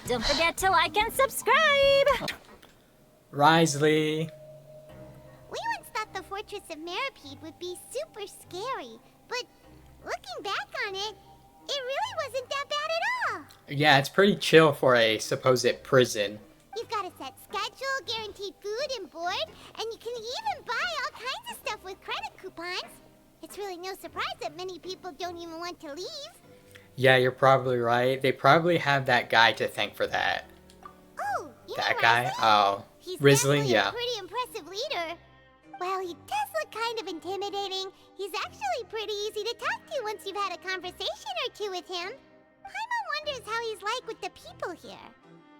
Don't forget to like and subscribe! Rizzly. We once thought the Fortress of Meripede would be super scary, but looking back on it, it really wasn't that bad at all. Yeah, it's pretty chill for a supposed prison. You've got a set schedule, guaranteed food and board, and you can even buy all kinds of stuff with credit coupons. It's really no surprise that many people don't even want to leave. Yeah, you're probably right. They probably have that guy to thank for that. Oh, you That know guy? Rizzly? Oh. He's Rizzly, definitely yeah. a pretty impressive leader. Well, he does look kind of intimidating. He's actually pretty easy to talk to once you've had a conversation or two with him. Paimon wonders how he's like with the people here.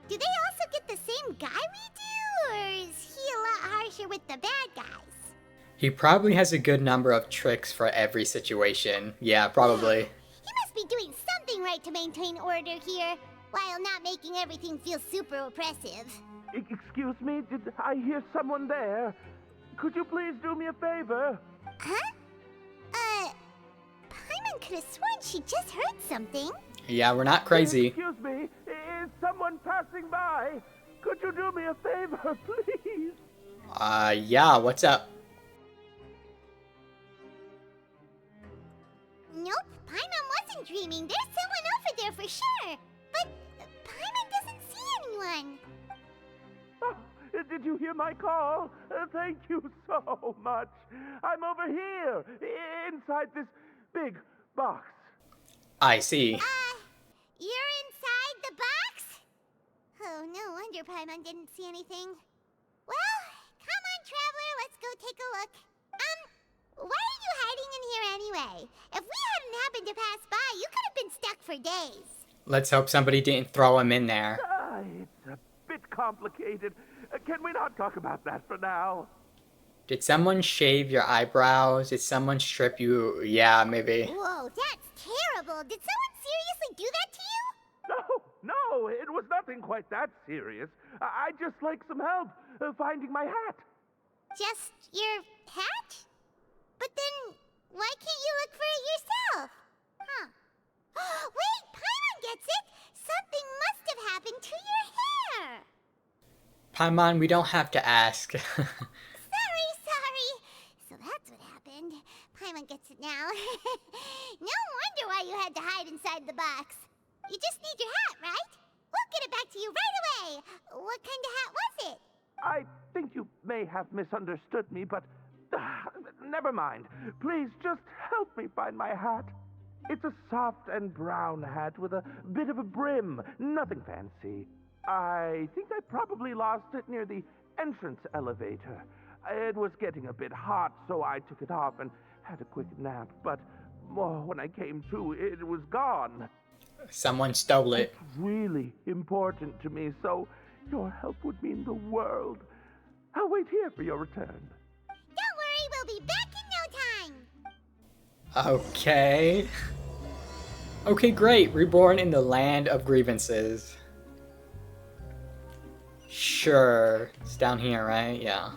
Do they also get the same guy we do, or is he a lot harsher with the bad guys? He probably has a good number of tricks for every situation. Yeah, probably. He must be doing something right to maintain order here, while not making everything feel super oppressive. Excuse me, did I hear someone there? Could you please do me a favor? Huh? Paimon could have sworn she just heard something. Yeah, we're not crazy. Excuse me, is someone passing by? Could you do me a favor, please? Yeah, what's up? Nope, Paimon wasn't dreaming. There's someone over there for sure. But Paimon doesn't see anyone. Oh, did you hear my call? Thank you so much. I'm over here, inside this big box. I see. You're inside the box? Oh, no wonder Paimon didn't see anything. Well, come on, traveler, let's go take a look. Why are you hiding in here anyway? If we hadn't happened to pass by, you could have been stuck for days. Let's hope somebody didn't throw him in there. It's a bit complicated. Can we not talk about that for now? Did someone shave your eyebrows? Did someone strip you? Yeah, maybe. Whoa, that's terrible. Did someone seriously do that to you? No, it was nothing quite that serious. I'd just like some help finding my hat. Just your hat? But then, why can't you look for it yourself? Huh. Wait, Paimon gets it! Something must have happened to your hair! Paimon, we don't have to ask. Sorry. So that's what happened. Paimon gets it now. No wonder why you had to hide inside the box. You just need your hat, right? We'll get it back to you right away. What kind of hat was it? I think you may have misunderstood me, but never mind. Please just help me find my hat. It's a soft and brown hat with a bit of a brim. Nothing fancy. I think I probably lost it near the entrance elevator. It was getting a bit hot, so I took it off and had a quick nap. But when I came to, it was gone. Someone stole it. It's really important to me, so your help would mean the world. I'll wait here for your return. Don't worry, we'll be back in no time. Okay. Okay, great. Reborn in the land of grievances. Sure. It's down here, right? Yeah.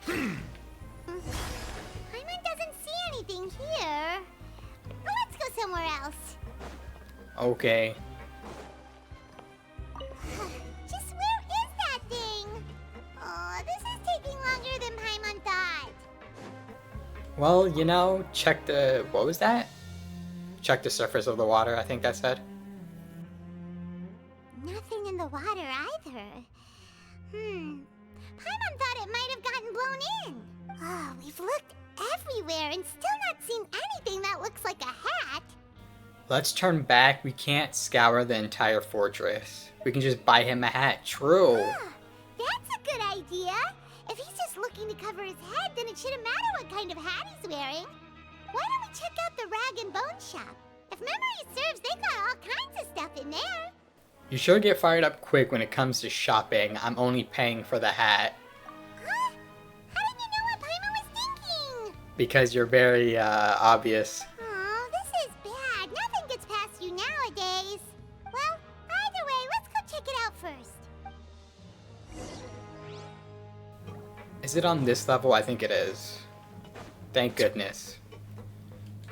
Paimon doesn't see anything here. Let's go somewhere else. Okay. Just where is that thing? Oh, this is taking longer than Paimon thought. Well, you know, check the... What was that? Check the surface of the water, I think that said. Nothing in the water either. Paimon thought it might have gotten blown in. Oh, we've looked everywhere and still not seen anything that looks like a hat. Let's turn back. We can't scour the entire fortress. We can just buy him a hat. True. That's a good idea. If he's just looking to cover his head, then it shouldn't matter what kind of hat he's wearing. Why don't we check out the rag and bone shop? If memory serves, they got all kinds of stuff in there. You sure get fired up quick when it comes to shopping. I'm only paying for the hat. Huh? How did you know what Paimon was thinking? Because you're very, obvious. Oh, this is bad. Nothing gets past you nowadays. Well, either way, let's go check it out first. Is it on this level? I think it is. Thank goodness.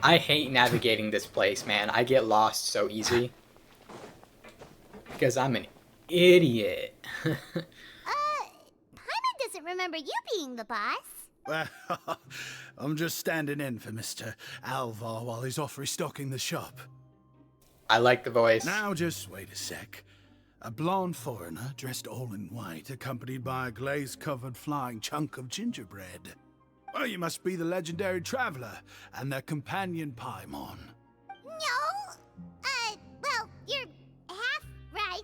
I hate navigating this place, man. I get lost so easy. because I'm an idiot. Paimon doesn't remember you being the boss. Well, I'm just standing in for Mr. Alvar while he's off restocking the shop. I like the voice. Now just wait a sec. A blonde foreigner dressed all in white, accompanied by a glaze-covered flying chunk of gingerbread. Well, you must be the legendary traveler and their companion Paimon. No. Well, you're half right.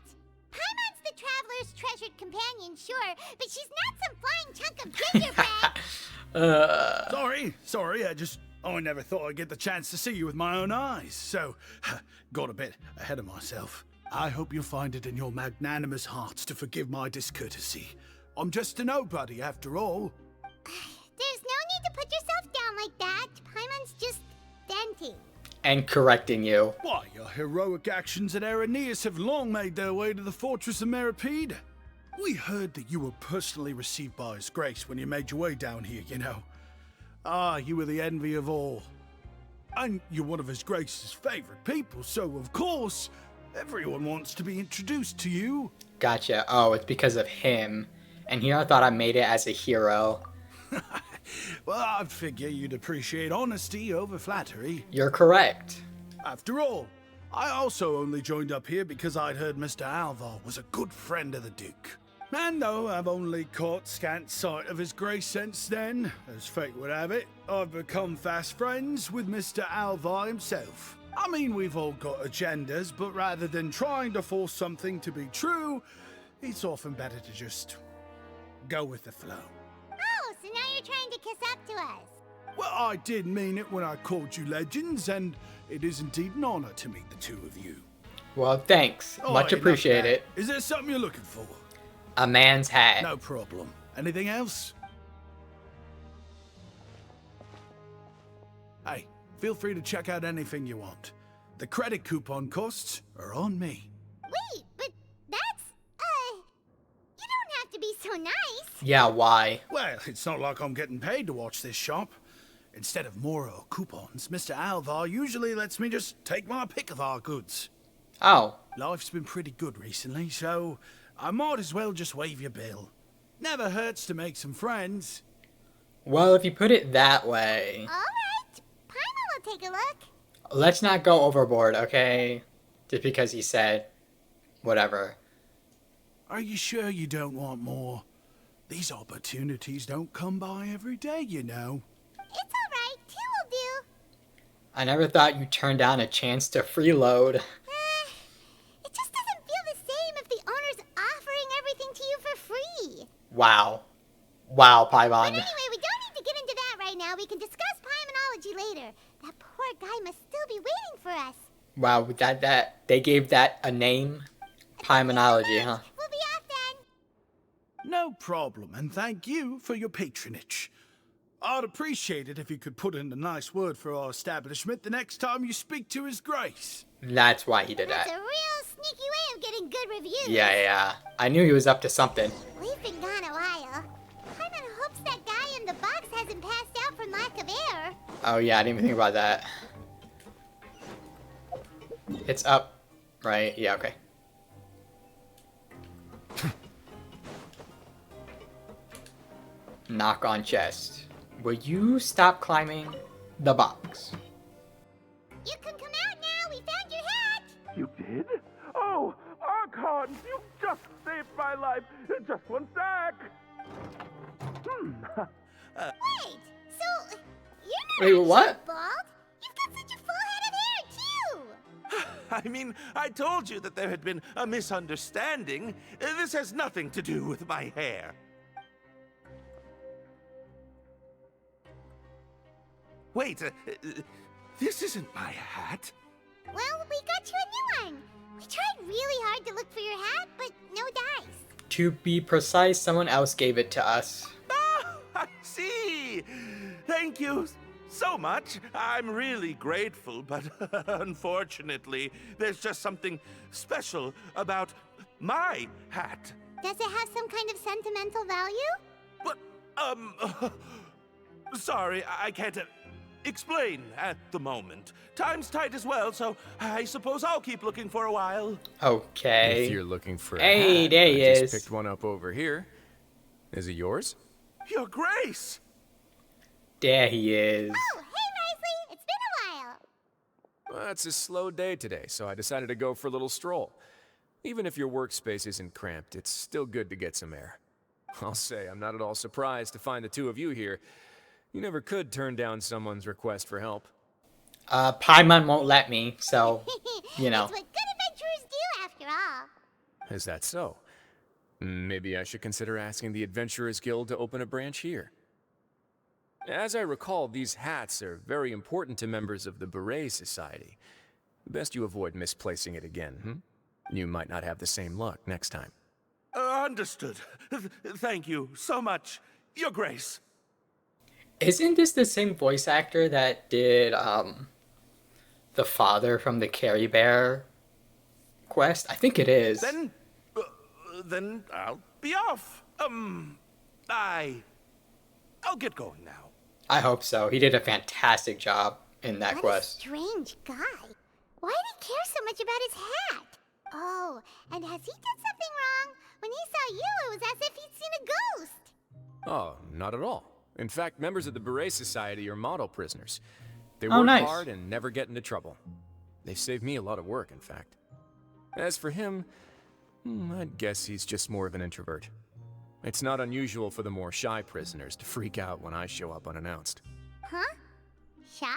Paimon's the traveler's treasured companion, sure, but she's not some flying chunk of gingerbread. Sorry, I never thought I'd get the chance to see you with my own eyes, so got a bit ahead of myself. I hope you'll find it in your magnanimous hearts to forgive my discourtesy. I'm just a nobody, after all. There's no need to put yourself down like that. Paimon's just venting. And correcting you. Why, your heroic actions at Araneus have long made their way to the fortress of Meripede. We heard that you were personally received by His Grace when you made your way down here, you know. Ah, you were the envy of all. And you're one of His Grace's favorite people, so of course, everyone wants to be introduced to you. Gotcha. Oh, it's because of him. And here I thought I made it as a hero. Well, I'd figure you'd appreciate honesty over flattery. You're correct. After all, I also only joined up here because I'd heard Mr. Alvar was a good friend of the Duke. And though I've only caught scant sight of His Grace since then, as fate would have it, I've become fast friends with Mr. Alvar himself. I mean, we've all got agendas, but rather than trying to force something to be true, it's often better to just go with the flow. Oh, so now you're trying to kiss up to us. Well, I did mean it when I called you legends, and it is indeed an honor to meet the two of you. Well, thanks. All Much right, enough appreciated. of that. Is there something you're looking for? A man's hat. No problem. Anything else? Hey, feel free to check out anything you want. The credit coupon costs are on me. Wait, but that's, you don't have to be so nice. Yeah, why? Well, it's not like I'm getting paid to watch this shop. Instead of Moro coupons, Mr. Alvar usually lets me just take my pick of our goods. Oh, Life's been pretty good recently, so I might as well just waive your bill. Never hurts to make some friends. well, if you put it that way. All right, Paimon will take a look. Let's not go overboard, okay? Just because he said whatever. Are you sure you don't want more? These opportunities don't come by every day, you know. It's all right, two will do. I never thought you'd turn down a chance to freeload. It just doesn't feel the same if the owner's offering everything to you for free. Wow. Wow, But Paimon. anyway, we don't need to get into that right now. We can discuss Paimonology later. That poor guy must still be waiting for us. Wow, that they gave that a name? Paimonology, huh? We'll be off then. No problem, and thank you for your patronage. I'd appreciate it if you could put in a nice word for our establishment the next time you speak to His Grace. That's why he did That's that. a real sneaky way of getting good reviews. Yeah. I knew he was up to something. We've been gone a while. Paimon hopes that guy in the box hasn't passed out from lack of air. Oh yeah, I didn't even think about that. It's up, right? Yeah, okay. Knock on chest. Will you stop climbing the box? You can come out now. We found your hat. You did? Oh, Archon, you just saved my life. Just one sec. Wait, so you're not Wait, what? actually bald? You've got such a full head of hair, too. I mean, I told you that there had been a misunderstanding. This has nothing to do with my hair. Wait, this isn't my hat. Well, we got you a new one. We tried really hard to look for your hat, but no dice. To be precise, someone else gave it to us. Ah, I see. Thank you so much. I'm really grateful, but unfortunately, there's just something special about my hat. Does it have some kind of sentimental value? But, sorry, I can't explain at the moment. Time's tight as well, so I suppose I'll keep looking for a while. Okay. If you're looking for a Hey, hat, there I he just is. picked one up over here. Is it yours? Your Grace! There he is. Oh, hey, Rizzly! It's been a while. Well, it's a slow day today, so I decided to go for a little stroll. Even if your workspace isn't cramped, it's still good to get some air. I'll say I'm not at all surprised to find the two of you here. You never could turn down someone's request for help. Paimon won't let me, so, you know. It's what good adventurers do, after all. Is that so? Maybe I should consider asking the Adventurers Guild to open a branch here. As I recall, these hats are very important to members of the Beret Society. Best you avoid misplacing it again, You might not have the same luck next time. Understood. Thank you so much, Your Grace. Isn't this the same voice actor that did, the father from the Carrie Bear quest? I think it is. Then I'll be off. I'll get going now. I hope so. He did a fantastic job in that What quest. a strange guy. Why did he care so much about his hat? Oh, and has he done something wrong? When he saw you, it was as if he'd seen a ghost. Oh, not at all. In fact, members of the Beret Society are model prisoners. They Oh, work nice. hard and never get into trouble. They've saved me a lot of work, in fact. As for him, I'd guess he's just more of an introvert. It's not unusual for the more shy prisoners to freak out when I show up unannounced. Huh? Shy?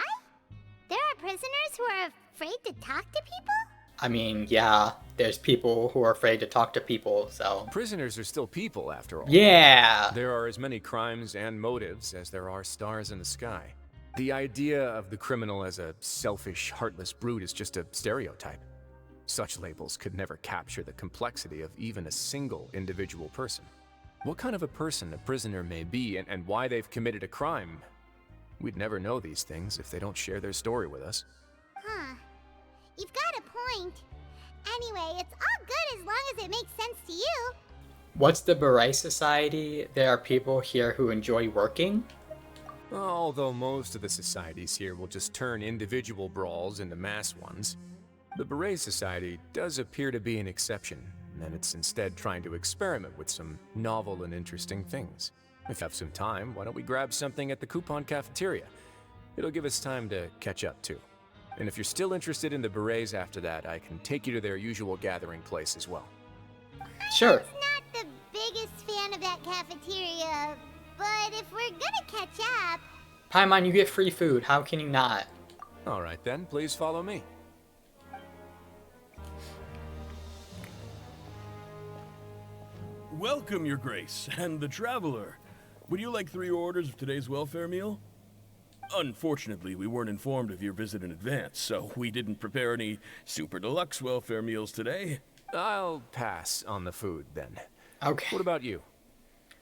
There are prisoners who are afraid to talk to people? I mean, yeah, there's people who are afraid to talk to people, so. Prisoners are still people, after all. Yeah! There are as many crimes and motives as there are stars in the sky. The idea of the criminal as a selfish, heartless brute is just a stereotype. Such labels could never capture the complexity of even a single individual person. What kind of a person a prisoner may be and why they've committed a crime, we'd never know these things if they don't share their story with us. Huh. You've got a point. Anyway, it's all good as long as it makes sense to you. What's the Beret Society? There are people here who enjoy working? Although most of the societies here will just turn individual brawls into mass ones, the Beret Society does appear to be an exception, and it's instead trying to experiment with some novel and interesting things. If you have some time, why don't we grab something at the Coupon Cafeteria? It'll give us time to catch up, too. And if you're still interested in the Berets after that, I can take you to their usual gathering place as well. Sure. Not the biggest fan of that cafeteria, but if we're gonna catch up... Paimon, you get free food. How can you not? All right then, please follow me. Welcome, Your Grace, and the Traveler. Would you like 3 orders of today's welfare meal? Unfortunately, we weren't informed of your visit in advance, so we didn't prepare any super deluxe welfare meals today. I'll pass on the food then. Okay. What about you?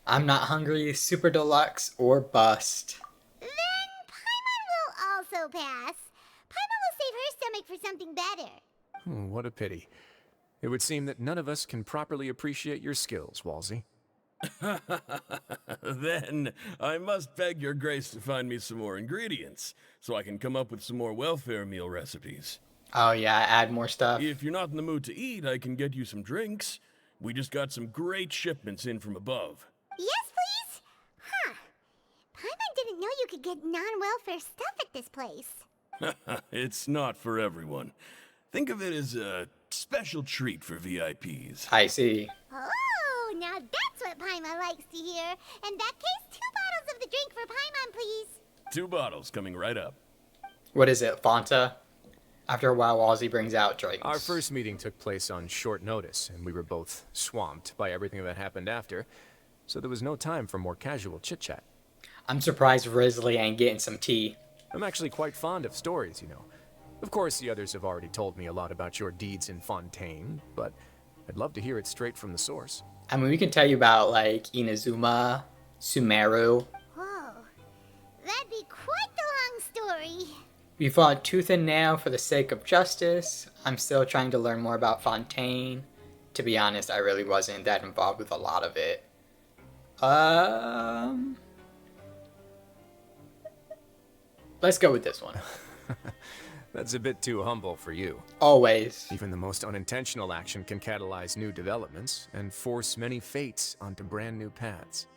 I'm not hungry, super deluxe, or bust. Then Paimon will also pass. Paimon will save her stomach for something better. What a pity. It would seem that none of us can properly appreciate your skills, Walsey. Then I must beg Your Grace to find me some more ingredients, so I can come up with some more welfare meal recipes. Oh yeah, add more stuff. If you're not in the mood to eat, I can get you some drinks. We just got some great shipments in from above. Yes, please? Huh. Paimon didn't know you could get non-welfare stuff at this place. It's not for everyone. Think of it as a special treat for VIPs. I see. Oh, now that's what Paimon likes to hear. In that case, 2 bottles of the drink for Paimon, please. 2 bottles coming right up. What is it, Fanta? After a while, Walsey brings out drinks. Our first meeting took place on short notice, and we were both swamped by everything that happened after, so there was no time for more casual chit-chat. I'm surprised Rizzly ain't getting some tea. I'm actually quite fond of stories, you know. Of course, the others have already told me a lot about your deeds in Fontaine, but I'd love to hear it straight from the source. I mean, we can tell you about, like, Inazuma, Sumeru. Whoa. That'd be quite the long story. We fought tooth and nail for the sake of justice. I'm still trying to learn more about Fontaine. To be honest, I really wasn't that involved with a lot of it. Let's go with this one. That's a bit too humble for you. Always. Even the most unintentional action can catalyze new developments and force many fates onto brand new paths.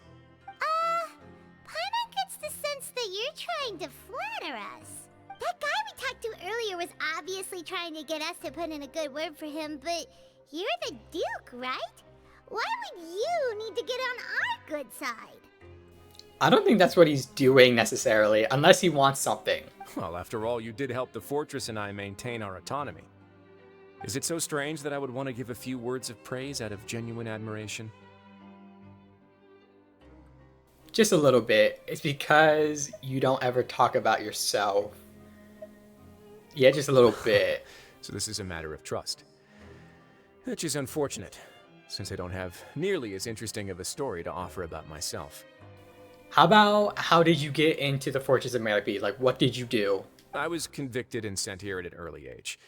Paimon gets the sense that you're trying to flatter us. That guy we talked to earlier was obviously trying to get us to put in a good word for him, but you're the Duke, right? Why would you need to get on our good side? I don't think that's what he's doing necessarily, unless he wants something. Well, after all, you did help the fortress and I maintain our autonomy. Is it so strange that I would want to give a few words of praise out of genuine admiration? Just a little bit. It's because you don't ever talk about yourself. Yeah, just a little bit. So this is a matter of trust. Which is unfortunate, since I don't have nearly as interesting of a story to offer about myself. How did you get into the Fortress of Merope? Like, what did you do? I was convicted and sent here at an early age.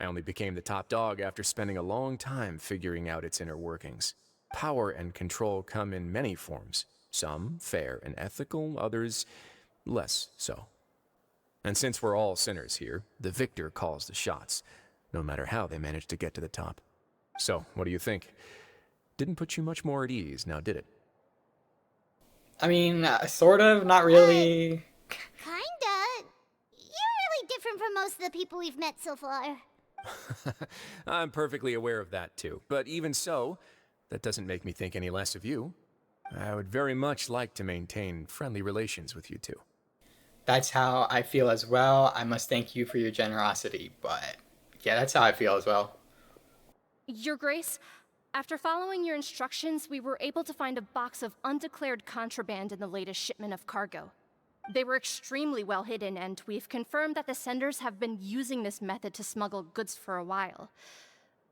I only became the top dog after spending a long time figuring out its inner workings. Power and control come in many forms. Some fair and ethical, others less so. And since we're all sinners here, the victor calls the shots, no matter how they manage to get to the top. So, what do you think? Didn't put you much more at ease, now did it? I mean, sort of, not really. Kinda. You're really different from most of the people we've met so far. I'm perfectly aware of that too, but even so, that doesn't make me think any less of you. I would very much like to maintain friendly relations with you two. That's how I feel as well. I must thank you for your generosity, but yeah, that's how I feel as well. Your Grace, after following your instructions, we were able to find a box of undeclared contraband in the latest shipment of cargo. They were extremely well hidden, and we've confirmed that the senders have been using this method to smuggle goods for a while.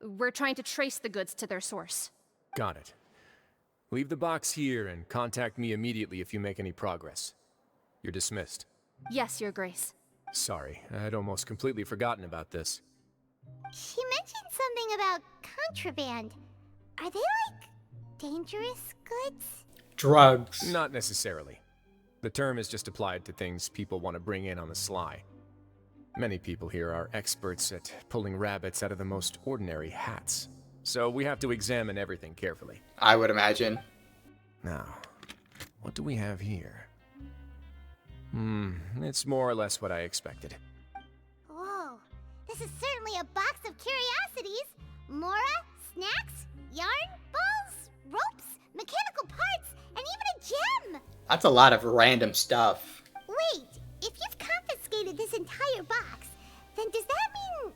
We're trying to trace the goods to their source. Got it. Leave the box here and contact me immediately if you make any progress. You're dismissed. Yes, Your Grace. Sorry, I'd almost completely forgotten about this. She mentioned something about contraband. Are they like dangerous goods? Drugs. Not necessarily. The term is just applied to things people want to bring in on the sly. Many people here are experts at pulling rabbits out of the most ordinary hats. So we have to examine everything carefully. I would imagine. Now, what do we have here? It's more or less what I expected. Whoa, this is certainly a box of curiosities. Mora, snacks, yarn, balls, ropes, mechanical parts, and even a gem! That's a lot of random stuff. Wait, if you've confiscated this entire box, then does that mean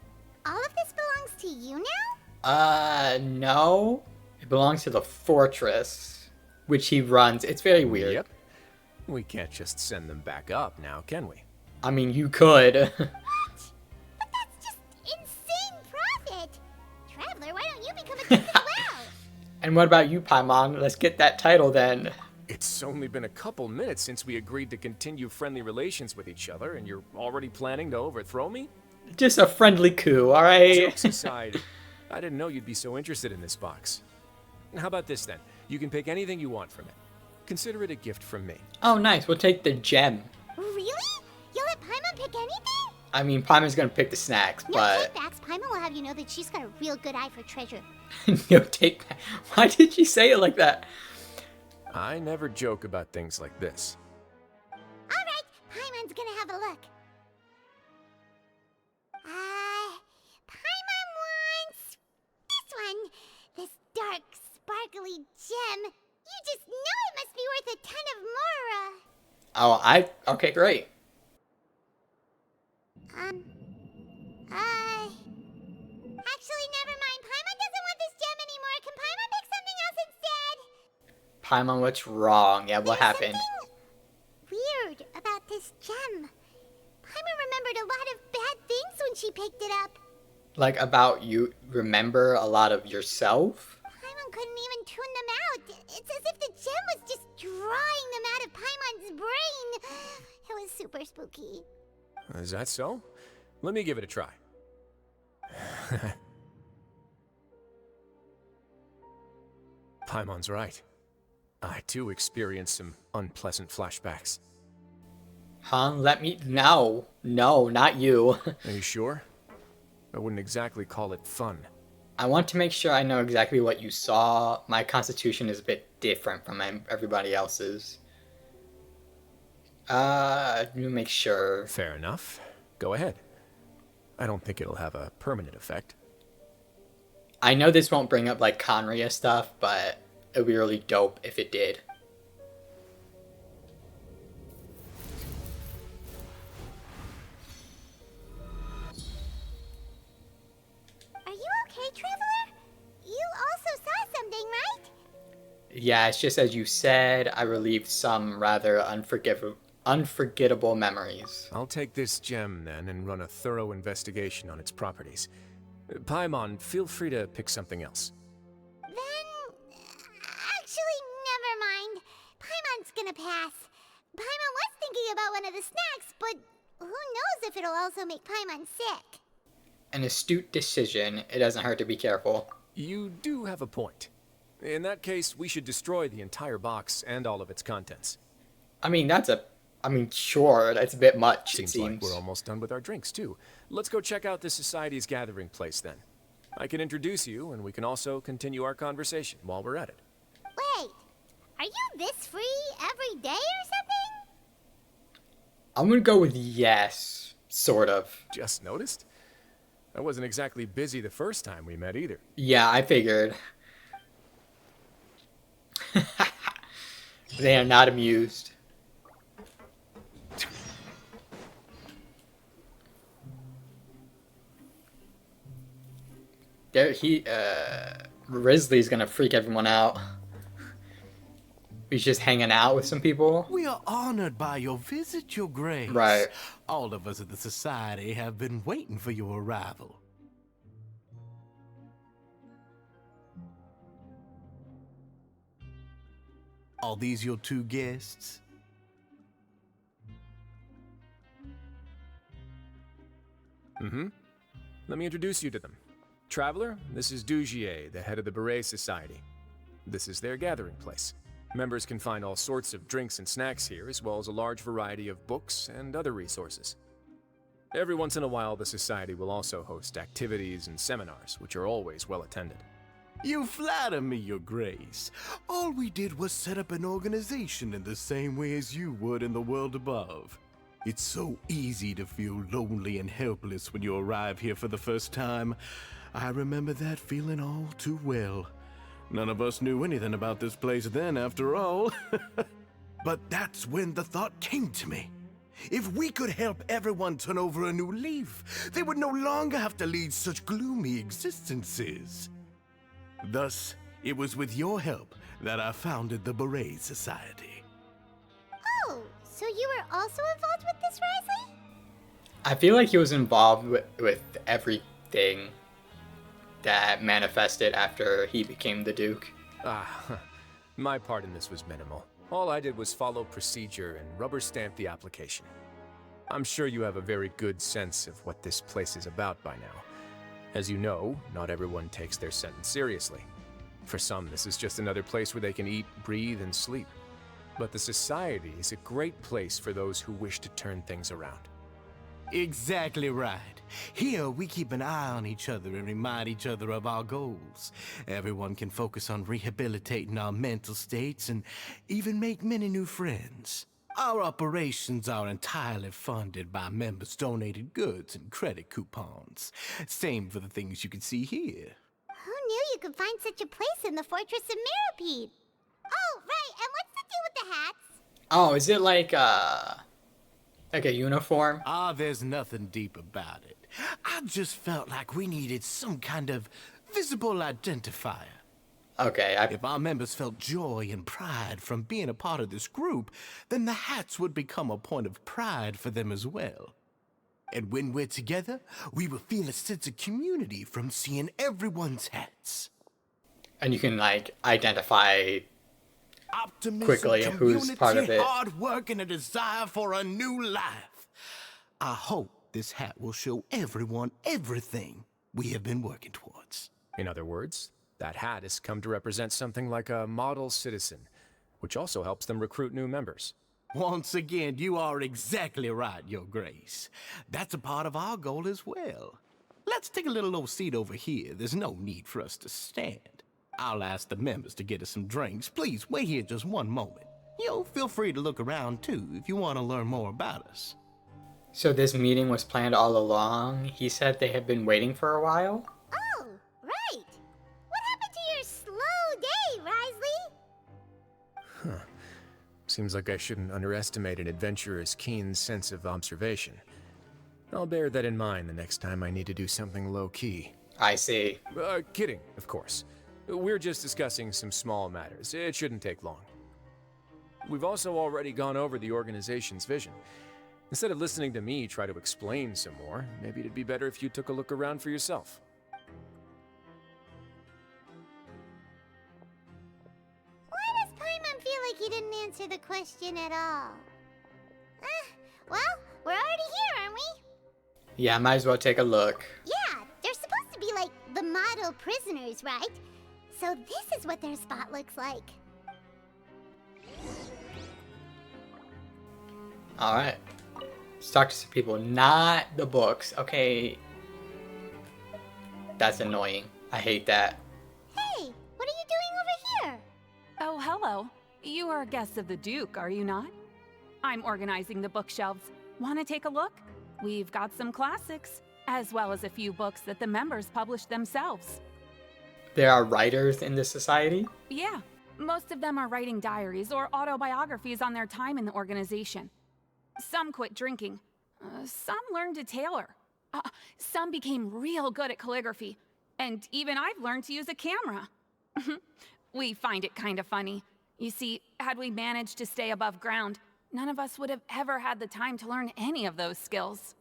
all of this belongs to you now? No. It belongs to the fortress, which he runs. It's very weird. Yep. We can't just send them back up now, can we? I mean, you could. What? But that's just insane profit! Traveler, why don't you become a duke as well? And what about you, Paimon? Let's get that title then. It's only been a couple minutes since we agreed to continue friendly relations with each other, and you're already planning to overthrow me? Just a friendly coup, alright? Jokes aside, I didn't know you'd be so interested in this box. How about this then? You can pick anything you want from it. Consider it a gift from me. Oh, nice. We'll take the gem. Really? You'll let Paimon pick anything? I mean, Paimon's gonna pick the snacks, No but... takebacks. Paimon will have you know that she's got a real good eye for treasure. No take back. Why did you say it like that? I never joke about things like this. Alright, Paimon's gonna have a look. Paimon wants this one. This dark, sparkly gem. You just know it must be worth a ton of Mora. Okay, great. Actually, never mind. Paimon doesn't want this gem anymore. Can Paimon pick something else instead? Paimon, what's wrong? Yeah, what There's happened? something weird about this gem. Paimon remembered a lot of bad things when she picked it up. Like, about you remember a lot of yourself? Paimon couldn't even tune them out. It's as if the gem was just drawing them out of Paimon's brain. It was super spooky. Is that so? Let me give it a try. Paimon's right. I too experienced some unpleasant flashbacks. Huh? Let me... No. No, not you. Are you sure? I wouldn't exactly call it fun. I want to make sure I know exactly what you saw. My constitution is a bit different from everybody else's. Let me make sure. Fair enough. Go ahead. I don't think it'll have a permanent effect. I know this won't bring up, like, Conria stuff, but it would be really dope if it did. Are you okay, Traveler? You also saw something, right? Yeah, it's just as you said, I relieved some rather unforgettable memories. I'll take this gem then and run a thorough investigation on its properties. Paimon, feel free to pick something else. Then... Actually, never mind. Paimon's gonna pass. Paimon was thinking about one of the snacks, but who knows if it'll also make Paimon sick. An astute decision. It doesn't hurt to be careful. You do have a point. In that case, we should destroy the entire box and all of its contents. I mean, sure, that's a bit much, it Seems seems. like we're almost done with our drinks, too. Let's go check out the Society's gathering place, then. I can introduce you, and we can also continue our conversation while we're at it. Wait, are you this free every day or something? I'm gonna go with yes, sort of. Just noticed? I wasn't exactly busy the first time we met, either. Yeah, I figured. They are not amused. Rizzly's gonna freak everyone out. He's just hanging out with some people. We are honored by your visit, Your Grace. Right. All of us at the Society have been waiting for your arrival. Are these your two guests? Mm-hmm. Let me introduce you to them. Traveler, this is Dugier, the head of the Beret Society. This is their gathering place. Members can find all sorts of drinks and snacks here, as well as a large variety of books and other resources. Every once in a while, the Society will also host activities and seminars, which are always well attended. You flatter me, Your Grace. All we did was set up an organization in the same way as you would in the world above. It's so easy to feel lonely and helpless when you arrive here for the first time. I remember that feeling all too well. None of us knew anything about this place then, after all. But that's when the thought came to me. If we could help everyone turn over a new leaf, they would no longer have to lead such gloomy existences. Thus, it was with your help that I founded the Beret Society. Oh, so you were also involved with this, Rizzly? I feel like he was involved with everything that manifested after he became the Duke. My part in this was minimal. All I did was follow procedure and rubber stamp the application. I'm sure you have a very good sense of what this place is about by now. As you know, not everyone takes their sentence seriously. For some, this is just another place where they can eat, breathe, and sleep. But the Society is a great place for those who wish to turn things around. Exactly right. Here, we keep an eye on each other and remind each other of our goals. Everyone can focus on rehabilitating our mental states and even make many new friends. Our operations are entirely funded by members' donated goods and credit coupons. Same for the things you can see here. Who knew you could find such a place in the Fortress of Mirapede? Oh, right, and what's the deal with the hats? Oh, is it like a uniform? There's nothing deep about it. I just felt like we needed some kind of visible identifier. Okay, If our members felt joy and pride from being a part of this group, then the hats would become a point of pride for them as well. And when we're together, we will feel a sense of community from seeing everyone's hats. And you can, like, identify Optimism, quickly who's part of it. Hard work, and a desire for a new life. I hope this hat will show everyone everything we have been working towards. In other words, that hat has come to represent something like a model citizen, which also helps them recruit new members. Once again, you are exactly right, Your Grace. That's a part of our goal as well. Let's take a little old seat over here. There's no need for us to stand. I'll ask the members to get us some drinks. Please wait here just one moment. Feel free to look around too if you want to learn more about us. So this meeting was planned all along. He said they had been waiting for a while. Oh, right. What happened to your slow day, Rizzly? Huh. Seems like I shouldn't underestimate an adventurer's keen sense of observation. I'll bear that in mind the next time I need to do something low-key. I see. Kidding, of course. We're just discussing some small matters. It shouldn't take long. We've also already gone over the organization's vision. Instead of listening to me try to explain some more, maybe it'd be better if you took a look around for yourself. Why does Paimon feel like he didn't answer the question at all? Well, we're already here, aren't we? Yeah, might as well take a look. Yeah, they're supposed to be like the model prisoners, right? So this is what their spot looks like. Alright. Let's talk to some people, not the books. Okay. That's annoying. I hate that. Hey, what are you doing over here? Oh, hello. You are guests of the Duke, are you not? I'm organizing the bookshelves. Want to take a look? We've got some classics, as well as a few books that the members published themselves. There are writers in this society? Yeah, most of them are writing diaries or autobiographies on their time in the organization. Some quit drinking. Some learned to tailor. Some became real good at calligraphy. And even I've learned to use a camera. We find it kind of funny. You see, had we managed to stay above ground, none of us would have ever had the time to learn any of those skills.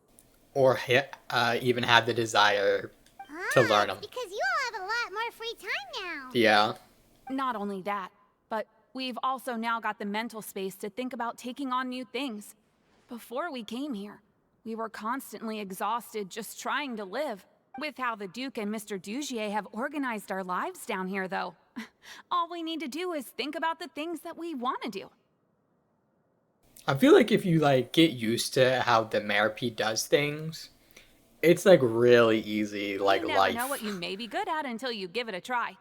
Or even have the desire to learn them. Because you all have a lot more free time now. Yeah. Not only that, but we've also now got the mental space to think about taking on new things. Before we came here, we were constantly exhausted just trying to live. With how the Duke and Mr. Dugier have organized our lives down here, though, all we need to do is think about the things that we want to do. I feel like if you get used to how the Maripy does things, it's really easy, You never life. know what you may be good at until you give it a try.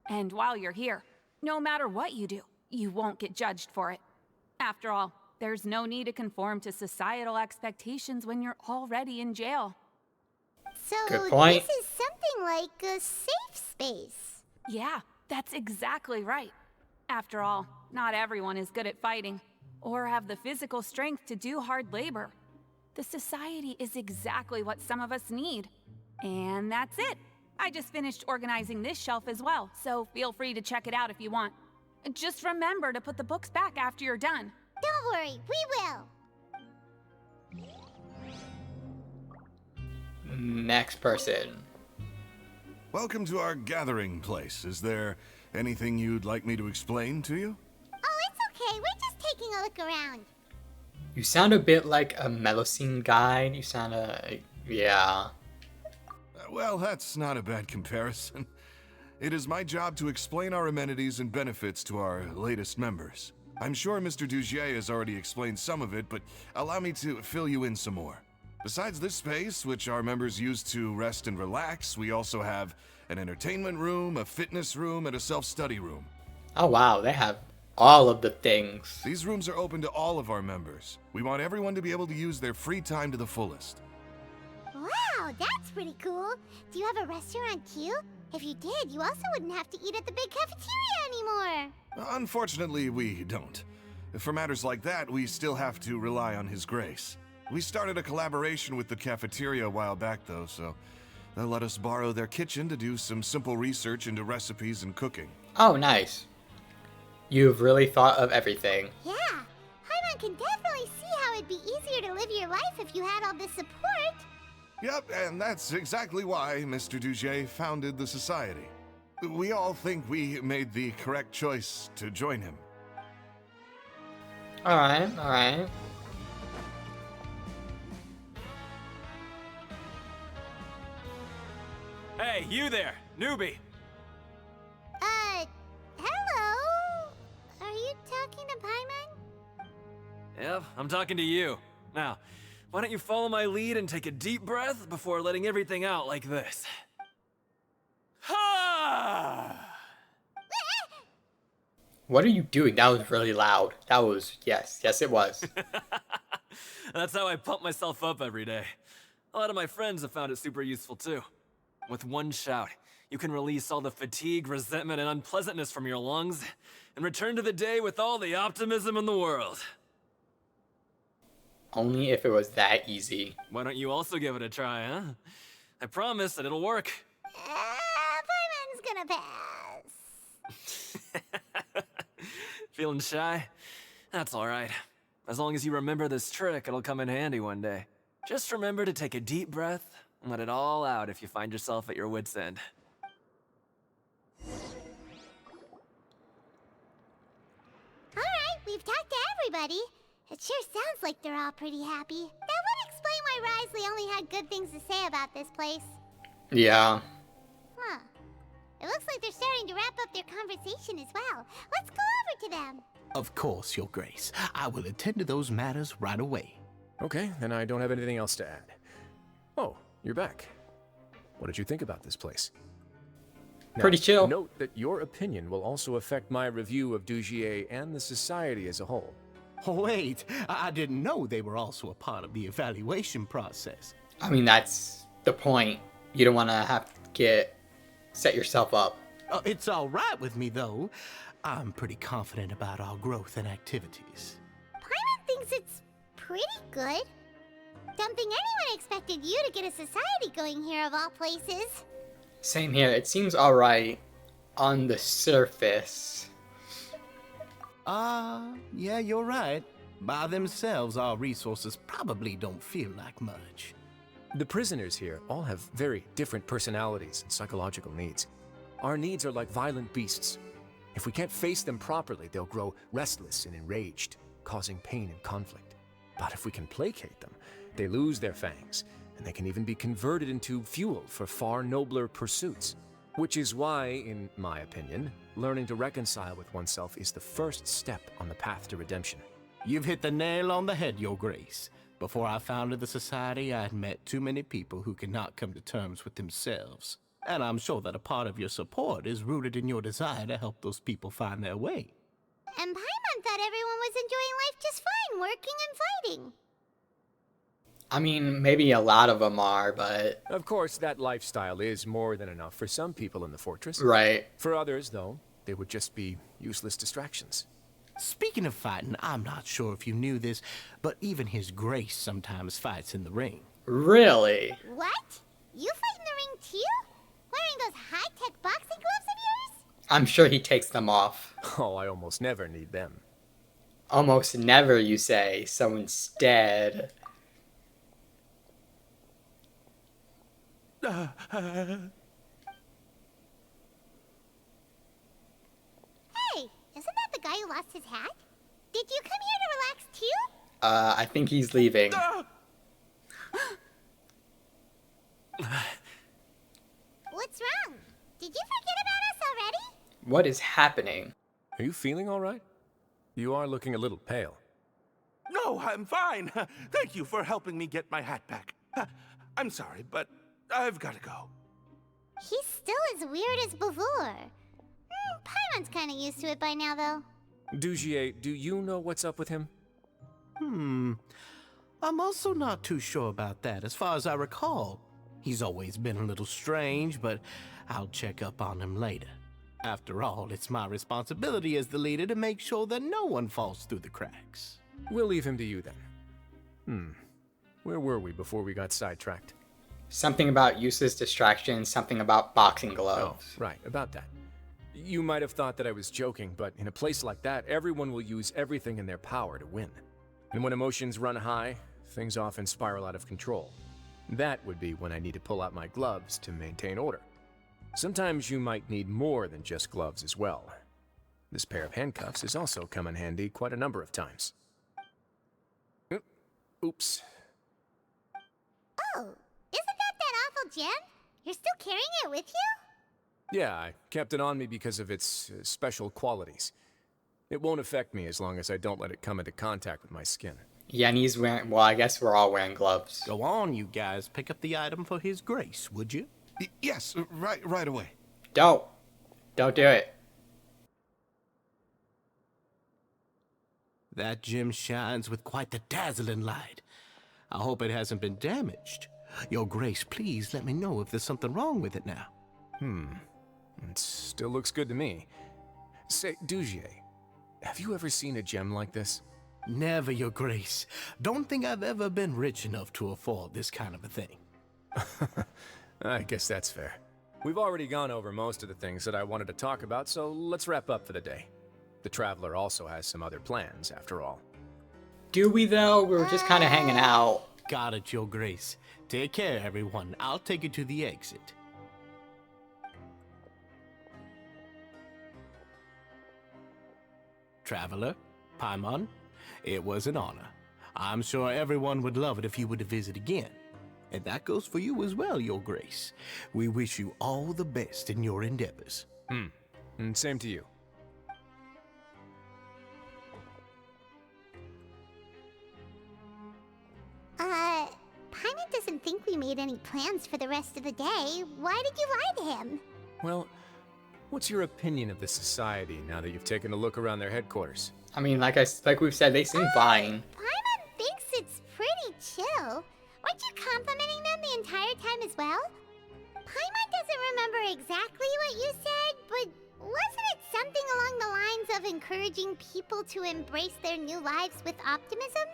And while you're here, no matter what you do, you won't get judged for it. After all, there's no need to conform to societal expectations when you're already in jail. So Good point. this is something like a safe space. Yeah, that's exactly right. After all, not everyone is good at fighting, or have the physical strength to do hard labor. The society is exactly what some of us need. And that's it. I just finished organizing this shelf as well, so feel free to check it out if you want. Just remember to put the books back after you're done. Don't worry, we will. Next person. Welcome to our gathering place. Is there anything you'd like me to explain to you? Oh, it's okay. We're just taking a look around. You sound a bit like a Melusine guide. You sound yeah. Well, that's not a bad comparison. It is my job to explain our amenities and benefits to our latest members. I'm sure Mr. Dugier has already explained some of it, but allow me to fill you in some more. Besides this space, which our members use to rest and relax, we also have an entertainment room, a fitness room, and a self-study room. Oh wow, they have all of the things. These rooms are open to all of our members. We want everyone to be able to use their free time to the fullest. Wow, that's pretty cool. Do you have a restaurant too? If you did, you also wouldn't have to eat at the big cafeteria anymore. Unfortunately, we don't. For matters like that, we still have to rely on His Grace. We started a collaboration with the cafeteria a while back, though, so they'll let us borrow their kitchen to do some simple research into recipes and cooking. Oh, nice. You've really thought of everything. Yeah, Paimon can definitely see how it'd be easier to live your life if you had all this support. Yep, and that's exactly why Mr. Dugier founded the society. We all think we made the correct choice to join him. Alright, alright. Hey, you there, newbie! Hello? Are you talking to Paimon? Yep, I'm talking to you. Now, why don't you follow my lead and take a deep breath before letting everything out like this? Ha! What are you doing? That was really loud. That was, yes, it was. That's how I pump myself up every day. A lot of my friends have found it super useful too. With one shout, you can release all the fatigue, resentment, and unpleasantness from your lungs and return to the day with all the optimism in the world. Only if it was that easy. Why don't you also give it a try, huh? I promise that it'll work. Paimon's gonna pass. Feeling shy? That's alright. As long as you remember this trick, it'll come in handy one day. Just remember to take a deep breath and let it all out if you find yourself at your wit's end. Alright, we've talked to everybody. It sure sounds like they're all pretty happy. That would explain why Wriothesly only had good things to say about this place. Yeah. Huh. It looks like they're starting to wrap up their conversation as well. Let's go over to them. Of course, Your Grace. I will attend to those matters right away. Okay, then I don't have anything else to add. Oh, you're back. What did you think about this place? Now, Pretty chill. Note that your opinion will also affect my review of Dugier and the society as a whole. Wait, I didn't know they were also a part of the evaluation process. I mean, that's the point. You don't want to have to set yourself up. It's all right with me, though. I'm pretty confident about our growth and activities. Paimon thinks it's pretty good. Don't think anyone expected you to get a society going here of all places. Same here. It seems alright on the surface. Yeah, you're right. By themselves, our resources probably don't feel like much. The prisoners here all have very different personalities and psychological needs. Our needs are like violent beasts. If we can't face them properly, they'll grow restless and enraged, causing pain and conflict. But if we can placate them, they lose their fangs, and they can even be converted into fuel for far nobler pursuits. Which is why, in my opinion, learning to reconcile with oneself is the first step on the path to redemption. You've hit the nail on the head, Your Grace. Before I founded the Society, I had met too many people who could not come to terms with themselves. And I'm sure that a part of your support is rooted in your desire to help those people find their way. And Paimon thought everyone was enjoying life just fine, working and fighting. I mean, maybe a lot of them are, but... Of course, that lifestyle is more than enough for some people in the fortress. Right. For others, though, they would just be useless distractions. Speaking of fighting, I'm not sure if you knew this, but even His Grace sometimes fights in the ring. Really? What? You fight in the ring too? Wearing those high-tech boxing gloves of yours? I'm sure he takes them off. Oh, I almost never need them. Almost never, you say. So instead... Hey, isn't that the guy who lost his hat? Did you come here to relax too? I think he's leaving. What's wrong? Did you forget about us already? What is happening? Are you feeling all right? You are looking a little pale. No, I'm fine. Thank you for helping me get my hat back. I'm sorry, but I've got to go. He's still as weird as before. Paimon's kind of used to it by now, though. Dugier, do you know what's up with him? I'm also not too sure about that. As far as I recall, he's always been a little strange, but I'll check up on him later. After all, it's my responsibility as the leader to make sure that no one falls through the cracks. We'll leave him to you then. Where were we before we got sidetracked? Something about useless distractions, something about boxing Oh, gloves. right, about that. You might have thought that I was joking, but in a place like that, everyone will use everything in their power to win. And when emotions run high, things often spiral out of control. That would be when I need to pull out my gloves to maintain order. Sometimes you might need more than just gloves as well. This pair of handcuffs has also come in handy quite a number of times. Oops. Oh, isn't that awful gem? You're still carrying it with you? Yeah, I kept it on me because of its special qualities. It won't affect me as long as I don't let it come into contact with my skin. Yeah, and he's wearing, well, I guess we're all wearing gloves. Go on, you guys. Pick up the item for His Grace, would you? Yes, right away. Don't do it. That gem shines with quite the dazzling light. I hope it hasn't been damaged. Your Grace, please let me know if there's something wrong with it now. It still looks good to me. Say, Dujier, have you ever seen a gem like this? Never, Your Grace. Don't think I've ever been rich enough to afford this kind of a thing. I guess that's fair. We've already gone over most of the things that I wanted to talk about, so let's wrap up for the day. The Traveler also has some other plans, after all. Do we, though? We were just kind of hanging out. Got it, Your Grace. Take care, everyone. I'll take you to the exit. Traveler, Paimon, it was an honor. I'm sure everyone would love it if you were to visit again. And that goes for you as well, Your Grace. We wish you all the best in your endeavors. And same to you. Paimon doesn't think we made any plans for the rest of the day. Why did you lie to him? Well, what's your opinion of the Society now that you've taken a look around their headquarters? I mean, like we've said, they seem fine. Paimon thinks it's pretty chill. Weren't you complimenting them the entire time as well? Paimon doesn't remember exactly what you said, but wasn't it something along the lines of encouraging people to embrace their new lives with optimism?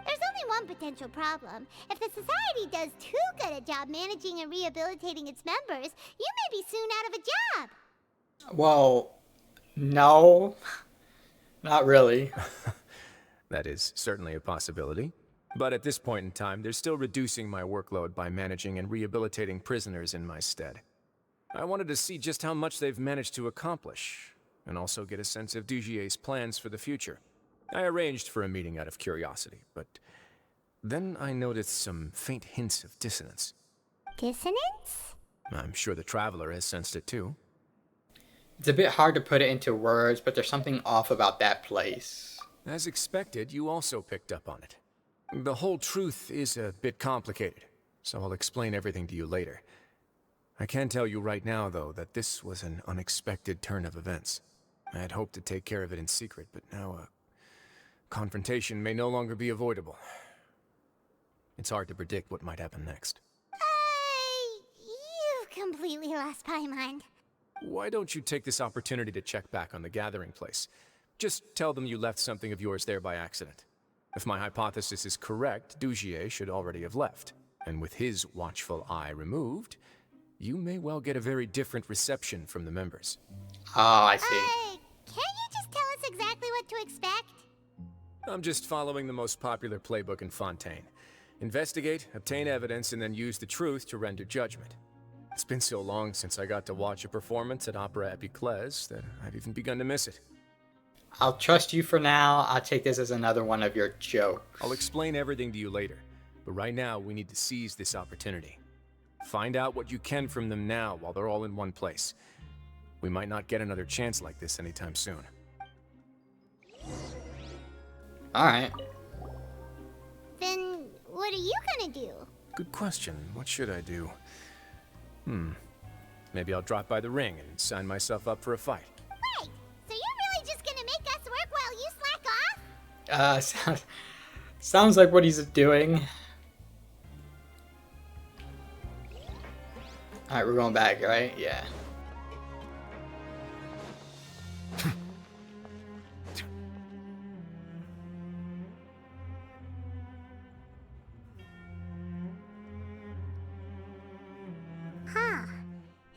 There's only one potential problem. If the Society does too good a job managing and rehabilitating its members, you may be soon out of a job. Well, no. Not really. That is certainly a possibility. But at this point in time, they're still reducing my workload by managing and rehabilitating prisoners in my stead. I wanted to see just how much they've managed to accomplish, and also get a sense of Dujier's plans for the future. I arranged for a meeting out of curiosity, but then I noticed some faint hints of dissonance. Dissonance? I'm sure the Traveler has sensed it too. It's a bit hard to put it into words, but there's something off about that place. As expected, you also picked up on it. The whole truth is a bit complicated, so I'll explain everything to you later. I can tell you right now, though, that this was an unexpected turn of events. I had hoped to take care of it in secret, but now a confrontation may no longer be avoidable. It's hard to predict what might happen next. You've completely lost Paimon. Why don't you take this opportunity to check back on the gathering place? Just tell them you left something of yours there by accident. If my hypothesis is correct, Dujier should already have left. And with his watchful eye removed, you may well get a very different reception from the members. Oh, I see. Can't you just tell us exactly what to expect? I'm just following the most popular playbook in Fontaine. Investigate, obtain evidence, and then use the truth to render judgment. It's been so long since I got to watch a performance at Opera Epiclese that I've even begun to miss it. I'll trust you for now. I'll take this as another one of your jokes. I'll explain everything to you later, but right now we need to seize this opportunity. Find out what you can from them now while they're all in one place. We might not get another chance like this anytime soon. Alright. Then what are you gonna do? Good question. What should I do? Maybe I'll drop by the ring and sign myself up for a fight. Wait, so you're really just gonna make us work while you slack off? Sounds like what he's doing. Alright, we're going back, right? Yeah.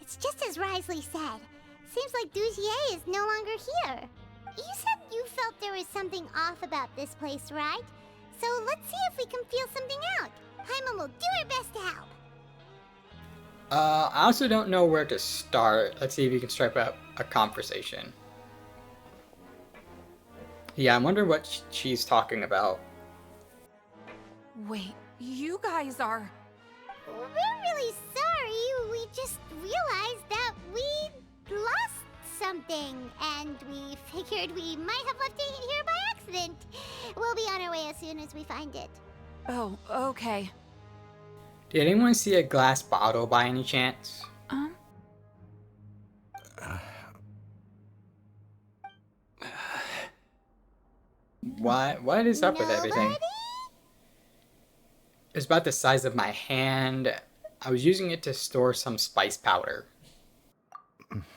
It's just as Rizzly said. Seems like Dujier is no longer here. You said you felt there was something off about this place, right? So let's see if we can feel something out. Paimon will do her best to help. I also don't know where to start. Let's see if you can strike up a conversation. Yeah, I'm wondering what she's talking about. Wait, you guys are... We're really sorry. We just realized that we lost something, and we figured we might have left it here by accident. We'll be on our way as soon as we find it. Oh, okay. Did anyone see a glass bottle by any chance? What is up with everything? It's about the size of my hand. I was using it to store some spice powder. It's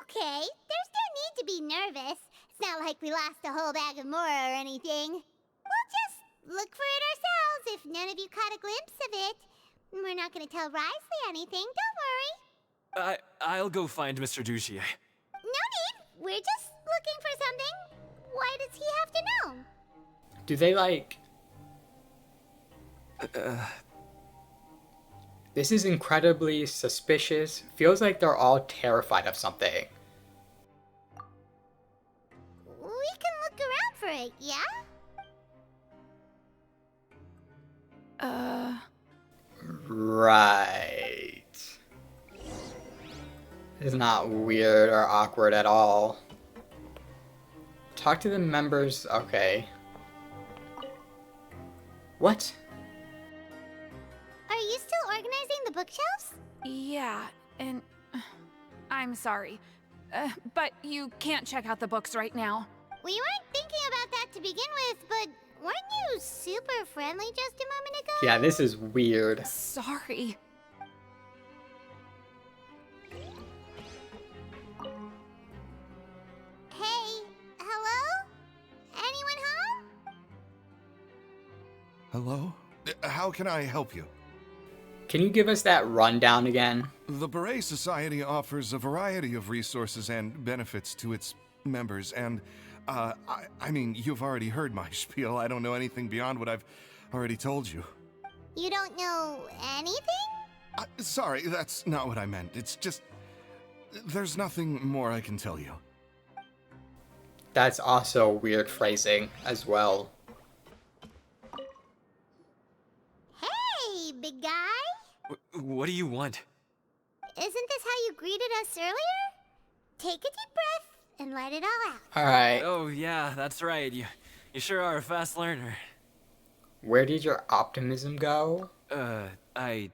okay. There's no need to be nervous. It's not like we lost a whole bag of Mora or anything. We'll just look for it ourselves if none of you caught a glimpse of it. We're not gonna tell Wriothesly anything, don't worry. I'll go find Mr. Duchier. No need. We're just looking for something. Why does he have to know? Do they like... This is incredibly suspicious. Feels like they're all terrified of something. We can look around for it, yeah? Right. It's not weird or awkward at all. Talk to the members. Okay. What? Are you still organizing the bookshelves? Yeah, and I'm sorry. But you can't check out the books right now. We weren't thinking about that to begin with, but weren't you super friendly just a moment ago? Yeah, this is weird. Sorry. Hey, hello? Anyone home? Hello? How can I help you? Can you give us that rundown again? The Beret Society offers a variety of resources and benefits to its members, and, I mean, you've already heard my spiel. I don't know anything beyond what I've already told you. You don't know anything? Sorry, that's not what I meant. It's just... there's nothing more I can tell you. That's also weird phrasing as well. Hey, big guy? What do you want? Isn't this how you greeted us earlier? Take a deep breath and let it all out. Alright. Oh yeah, that's right. You sure are a fast learner. Where did your optimism go? I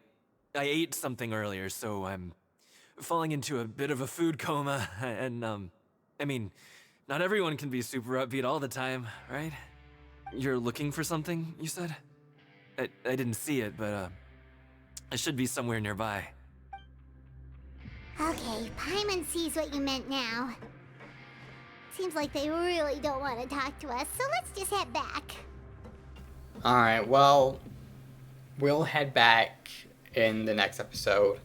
ate something earlier, so I'm falling into a bit of a food coma, and, I mean, not everyone can be super upbeat all the time, right? You're looking for something, you said? I didn't see it, but, it should be somewhere nearby. Okay, Paimon sees what you meant now. Seems like they really don't want to talk to us, so let's just head back. Alright, well, we'll head back in the next episode.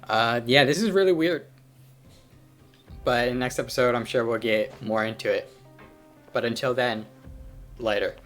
Yeah, this is really weird. But in the next episode, I'm sure we'll get more into it. But until then, later.